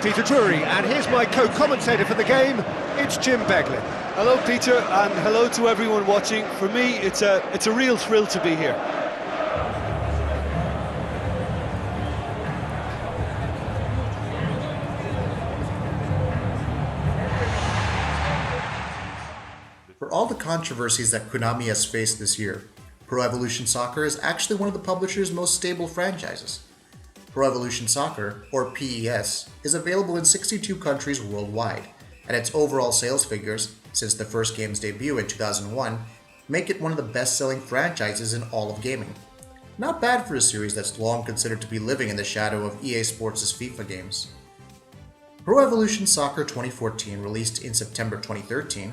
Peter Drury, and here's my co-commentator for the game, it's Jim Beglin. Hello Peter, and hello to everyone watching. For me, it's a real thrill to be here. For all the controversies that Konami has faced this year, Pro Evolution Soccer is actually one of the publisher's most stable franchises. Pro Evolution Soccer, or PES, is available in 62 countries worldwide, and its overall sales figures, since the first game's debut in 2001, make it one of the best-selling franchises in all of gaming. Not bad for a series that's long considered to be living in the shadow of EA Sports' FIFA games. Pro Evolution Soccer 2014, released in September 2013,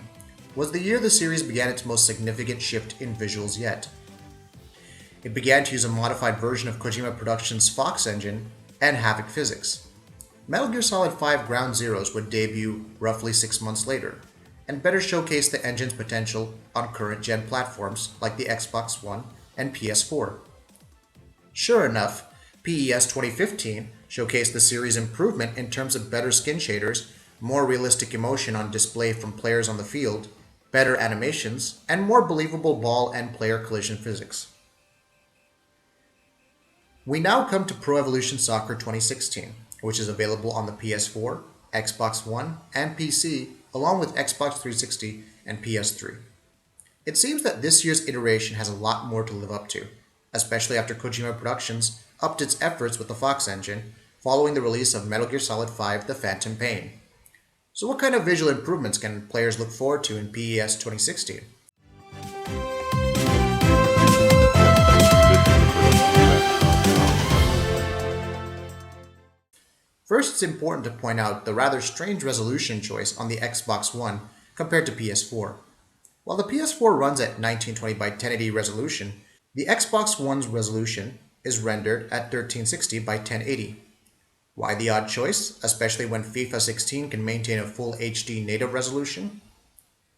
was the year the series began its most significant shift in visuals yet. It began to use a modified version of Kojima Productions' Fox engine and Havoc physics. Metal Gear Solid 5 Ground Zeroes would debut roughly 6 months later, and better showcase the engine's potential on current-gen platforms like the Xbox One and PS4. Sure enough, PES 2015 showcased the series' improvement in terms of better skin shaders, more realistic emotion on display from players on the field, better animations, and more believable ball and player collision physics. We now come to Pro Evolution Soccer 2016, which is available on the PS4, Xbox One, and PC, along with Xbox 360 and PS3. It seems that this year's iteration has a lot more to live up to, especially after Kojima Productions upped its efforts with the Fox engine following the release of Metal Gear Solid 5 The Phantom Pain. So what kind of visual improvements can players look forward to in PES 2016? First, it's important to point out the rather strange resolution choice on the Xbox One compared to PS4. While the PS4 runs at 1920 by 1080 resolution, the Xbox One's resolution is rendered at 1360 by 1080. Why the odd choice, especially when FIFA 16 can maintain a full HD native resolution?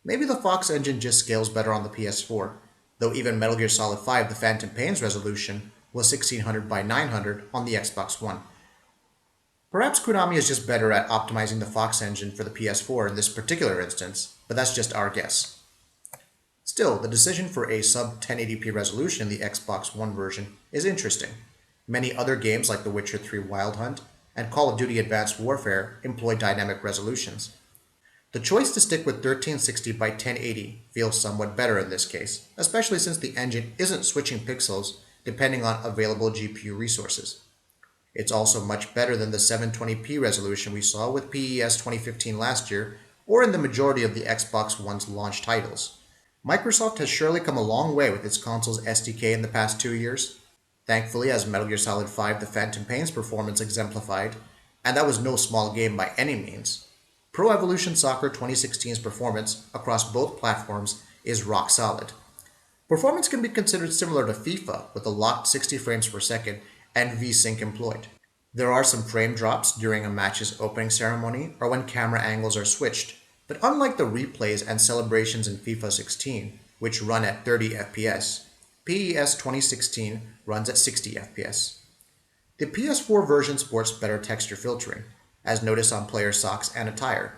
Maybe the Fox engine just scales better on the PS4, though even Metal Gear Solid 5 The Phantom Pain's resolution was 1600 by 900 on the Xbox One. Perhaps Konami is just better at optimizing the Fox engine for the PS4 in this particular instance, but that's just our guess. Still, the decision for a sub 1080p resolution in the Xbox One version is interesting. Many other games like The Witcher 3 Wild Hunt and Call of Duty Advanced Warfare employ dynamic resolutions. The choice to stick with 1360 by 1080 feels somewhat better in this case, especially since the engine isn't switching pixels depending on available GPU resources. It's also much better than the 720p resolution we saw with PES 2015 last year, or in the majority of the Xbox One's launch titles. Microsoft has surely come a long way with its console's SDK in the past 2 years. Thankfully, as Metal Gear Solid 5 The Phantom Pain's performance exemplified, and that was no small game by any means, Pro Evolution Soccer 2016's performance across both platforms is rock solid. Performance can be considered similar to FIFA with a locked 60 frames per second and V-Sync employed. There are some frame drops during a match's opening ceremony or when camera angles are switched, but unlike the replays and celebrations in FIFA 16, which run at 30 FPS, PES 2016 runs at 60 FPS. The PS4 version sports better texture filtering, as noticed on player socks and attire.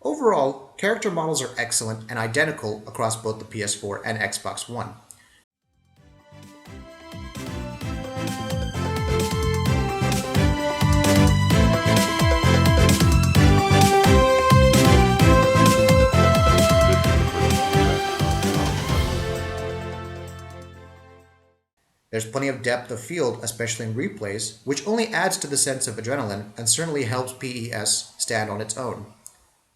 Overall, character models are excellent and identical across both the PS4 and Xbox One. There's plenty of depth of field, especially in replays, which only adds to the sense of adrenaline and certainly helps PES stand on its own.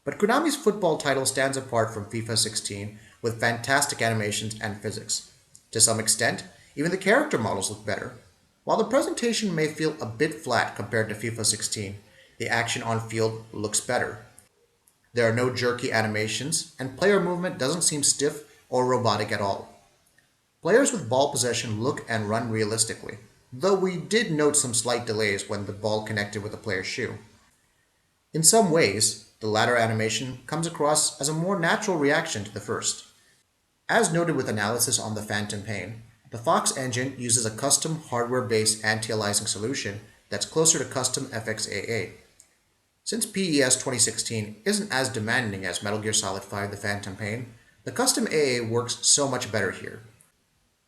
But Konami's football title stands apart from FIFA 16 with fantastic animations and physics. To some extent, even the character models look better. While the presentation may feel a bit flat compared to FIFA 16, the action on field looks better. There are no jerky animations, and player movement doesn't seem stiff or robotic at all. Players with ball possession look and run realistically, though we did note some slight delays when the ball connected with a player's shoe. In some ways, the latter animation comes across as a more natural reaction to the first. As noted with analysis on the Phantom Pain, the Fox engine uses a custom hardware-based anti-aliasing solution that's closer to custom FXAA. Since PES 2016 isn't as demanding as Metal Gear Solid 5 The Phantom Pain, the custom AA works so much better here.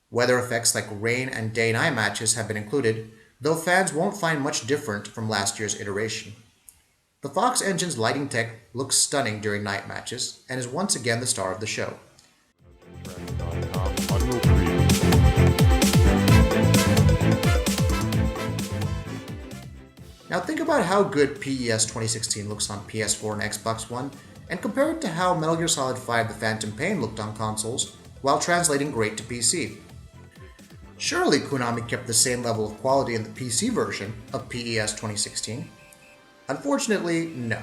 Weather effects like rain and day-night matches have been included, though fans won't find much different from last year's iteration. The Fox engine's lighting tech looks stunning during night matches and is once again the star of the show. Now think about how good PES 2016 looks on PS4 and Xbox One, and compare it to how Metal Gear Solid 5 The Phantom Pain looked on consoles, while translating great to PC. Surely Konami kept the same level of quality in the PC version of PES 2016? Unfortunately, no.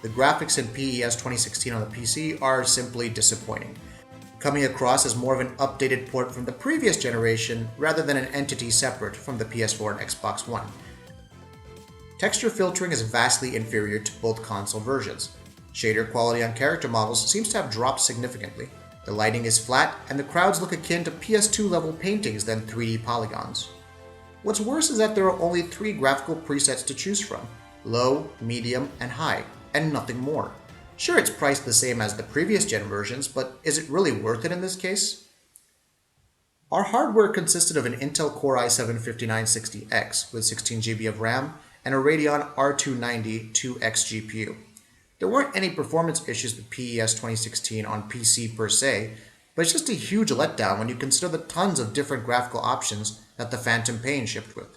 The graphics in PES 2016 on the PC are simply disappointing, coming across as more of an updated port from the previous generation rather than an entity separate from the PS4 and Xbox One. Texture filtering is vastly inferior to both console versions. Shader quality on character models seems to have dropped significantly. The lighting is flat, and the crowds look akin to PS2 level paintings than 3D polygons. What's worse is that there are only 3 graphical presets to choose from: low, medium, and high, and nothing more. Sure, it's priced the same as the previous gen versions, but is it really worth it in this case? Our hardware consisted of an Intel Core i7-5960X with 16GB of RAM and a Radeon R290 2X GPU. There weren't any performance issues with PES 2016 on PC per se, but it's just a huge letdown when you consider the tons of different graphical options that the Phantom Pain shipped with.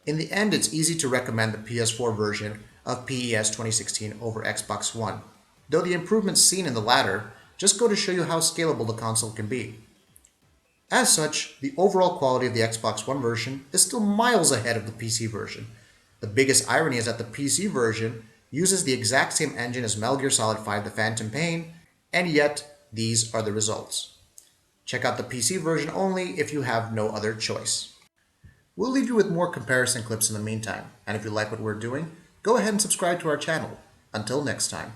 In the end, it's easy to recommend the PS4 version of PES 2016 over Xbox One, though the improvements seen in the latter just go to show you how scalable the console can be. As such, the overall quality of the Xbox One version is still miles ahead of the PC version. The biggest irony is that the PC version uses the exact same engine as Metal Gear Solid 5 The Phantom Pain, and yet these are the results. Check out the PC version only if you have no other choice. We'll leave you with more comparison clips in the meantime, and if you like what we're doing, go ahead and subscribe to our channel. Until next time.